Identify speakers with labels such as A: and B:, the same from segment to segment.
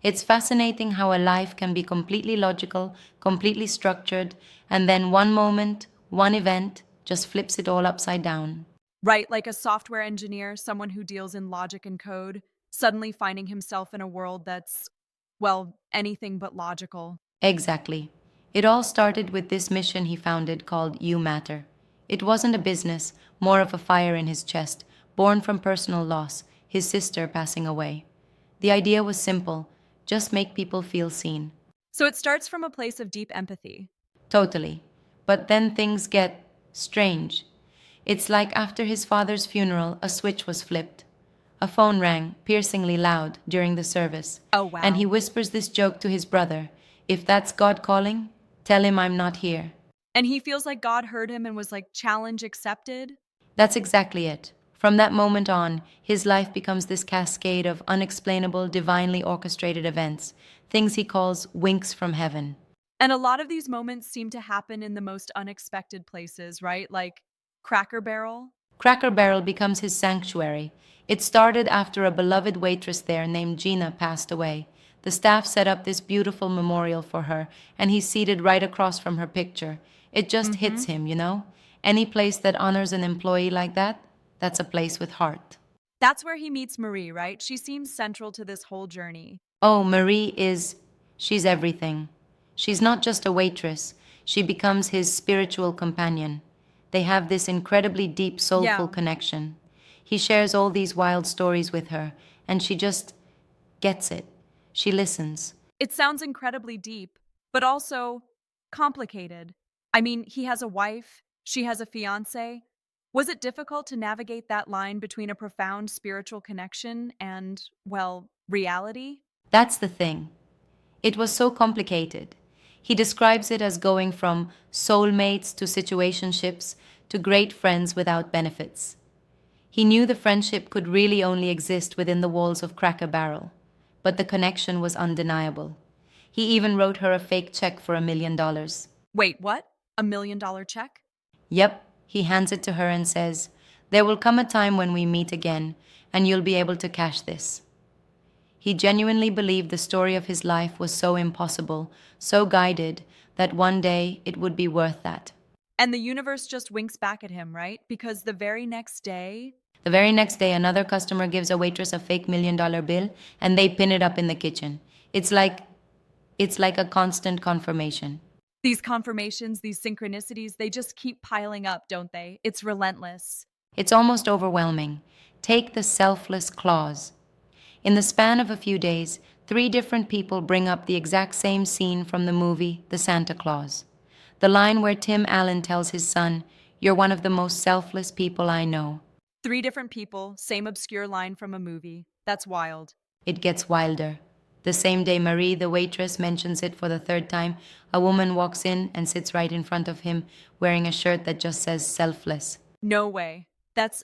A: It's fascinating how a life can be completely logical, completely structured, and then one moment, one event, just flips it all upside down.
B: Right, like a software engineer, someone who deals in logic and code, suddenly finding himself in a world that's, well, anything but logical.
A: Exactly. It all started with this mission he founded called You Matter. It wasn't a business, more of a fire in his chest, born from personal loss, his sister passing away. The idea was simple, just make people feel seen.
B: So it starts from a place of deep empathy.
A: Totally. But then things get strange. It's like after his father's funeral, a switch was flipped. A phone rang, piercingly loud, during the service,
B: Oh,
A: and he
B: wow.
A: whispers this joke to his brother: "If that's God calling, tell him I'm not here."
B: And he feels like God heard him and was like, challenge accepted.
A: That's exactly it. From that moment on, his life becomes this cascade of unexplainable, divinely orchestrated events, things he calls winks from heaven.
B: And a lot of these moments seem to happen in the most unexpected places, right? Like Cracker Barrel.
A: Cracker Barrel becomes his sanctuary. It started after a beloved waitress there named Gina passed away. The staff set up this beautiful memorial for her, and he's seated right across from her picture. It just hits
B: Hmm.
A: him, you know? Any place that honors an employee like that, that's a place with heart.
B: That's where he meets Marie, right? She seems central to this whole journey.
A: Oh, she's everything. She's not just a waitress, she becomes his spiritual companion. They have this incredibly deep, soulful
B: Yeah.
A: connection. He shares all these wild stories with her, and she just gets it. She listens.
B: It sounds incredibly deep, but also complicated. I mean, he has a wife, she has a fiance. Was it difficult to navigate that line between a profound spiritual connection and, well, reality?
A: That's the thing. It was so complicated. He describes it as going from soulmates to situationships to great friends without benefits. He knew the friendship could really only exist within the walls of Cracker Barrel, but the connection was undeniable. He even wrote her a fake check for $1 million.
B: Wait, what? $1 million check?
A: Yep, he hands it to her and says, "There will come a time when we meet again, and you'll be able to cash this." He genuinely believed the story of his life was so impossible, so guided, that one day it would be worth that.
B: And the universe just winks back at him, right? Because the very next day,
A: The very next day, another customer gives a waitress a fake $1 million bill and they pin it up in the kitchen. It's like it's like a constant confirmation.
B: these confirmations, these synchronicities, they just keep piling up, don't they? It's relentless.
A: It's almost overwhelming. Take the selfless clause. In the span of a few days, three different people bring up the exact same scene from the movie The Santa Claus. The line where Tim Allen tells his son, "You're one of the most selfless people I know."
B: Three different people, same obscure line from a movie. That's wild.
A: It gets wilder. The same day Marie, the waitress, mentions it for the third time, a woman walks in and sits right in front of him, wearing a shirt that just says selfless.
B: No way. That's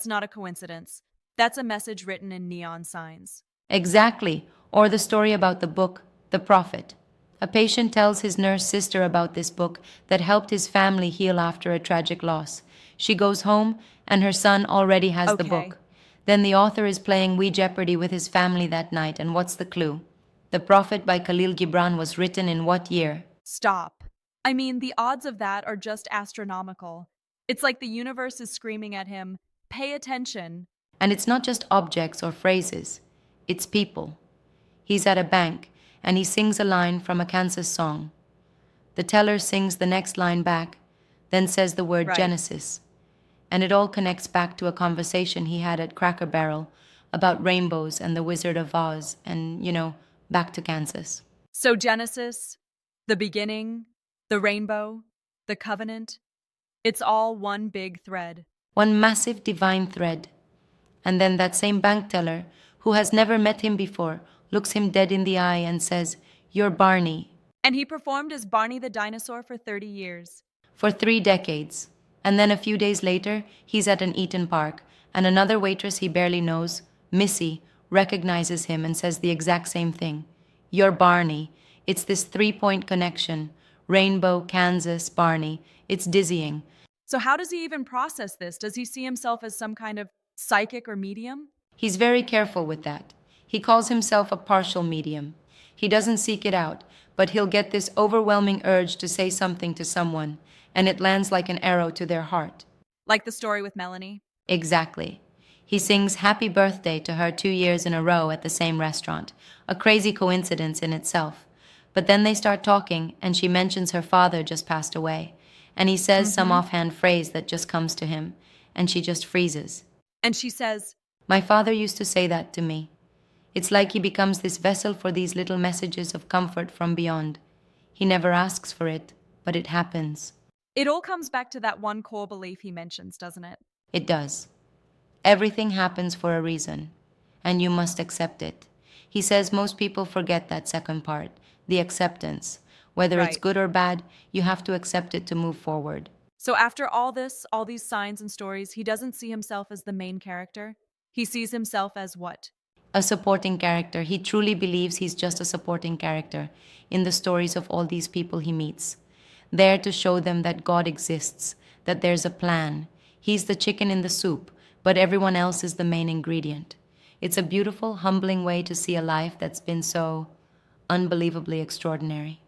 B: not a coincidence. That's a message written in neon signs.
A: Exactly. Or the story about the book, The Prophet. A patient tells his nurse sister about this book that helped his family heal after a tragic loss. She goes home, and her son already has the
B: Okay.
A: book. Then the author is playing Wii Jeopardy with his family that night, and what's the clue? The Prophet by Khalil Gibran was written in what year?
B: Stop. I mean, the odds of that are just astronomical. It's like the universe is screaming at him, pay attention.
A: And it's not just objects or phrases, it's people. He's at a bank, and he sings a line from a Kansas song. The teller sings the next line back, then says the word
B: Right.
A: Genesis. And it all connects back to a conversation he had at Cracker Barrel about rainbows and the Wizard of Oz, and, back to Kansas.
B: So Genesis, the beginning, the rainbow, the covenant, it's all one big thread.
A: One massive divine thread. And then that same bank teller, who has never met him before, looks him dead in the eye and says, "You're Barney,"
B: And he performed as Barney the dinosaur for 30 years.
A: for 3 decades. And then a few days later, he's at an Eaton Park, and another waitress he barely knows, Missy, recognizes him and says the exact same thing. "You're Barney." It's this 3 point connection. Rainbow, Kansas, Barney. It's dizzying.
B: So, how does he even process this? Does he see himself as some kind of psychic or medium?
A: He's very careful with that. He calls himself a partial medium. He doesn't seek it out, but he'll get this overwhelming urge to say something to someone, and it lands like an arrow to their heart.
B: Like the story with Melanie.
A: Exactly. He sings happy birthday to her 2 years in a row at the same restaurant, a crazy coincidence in itself. But then they start talking, and she mentions her father just passed away, and he says some
B: Mm-hmm.
A: offhand phrase that just comes to him, and she just freezes.
B: And she says,
A: My father used to say that to me. It's like he becomes this vessel for these little messages of comfort from beyond. He never asks for it, but it happens.
B: it all comes back to that one core belief he mentions, doesn't it?
A: It does. Everything happens for a reason, and you must accept it. He says most people forget that second part, the acceptance. Whether it's
B: Right.
A: good or bad, you have to accept it to move forward.
B: So after all this, all these signs and stories, he doesn't see himself as the main character. He sees himself as what?
A: A supporting character. He truly believes he's just a supporting character in the stories of all these people he meets. There to show them that God exists, that there's a plan. He's the chicken in the soup, but everyone else is the main ingredient. It's a beautiful, humbling way to see a life that's been so unbelievably extraordinary.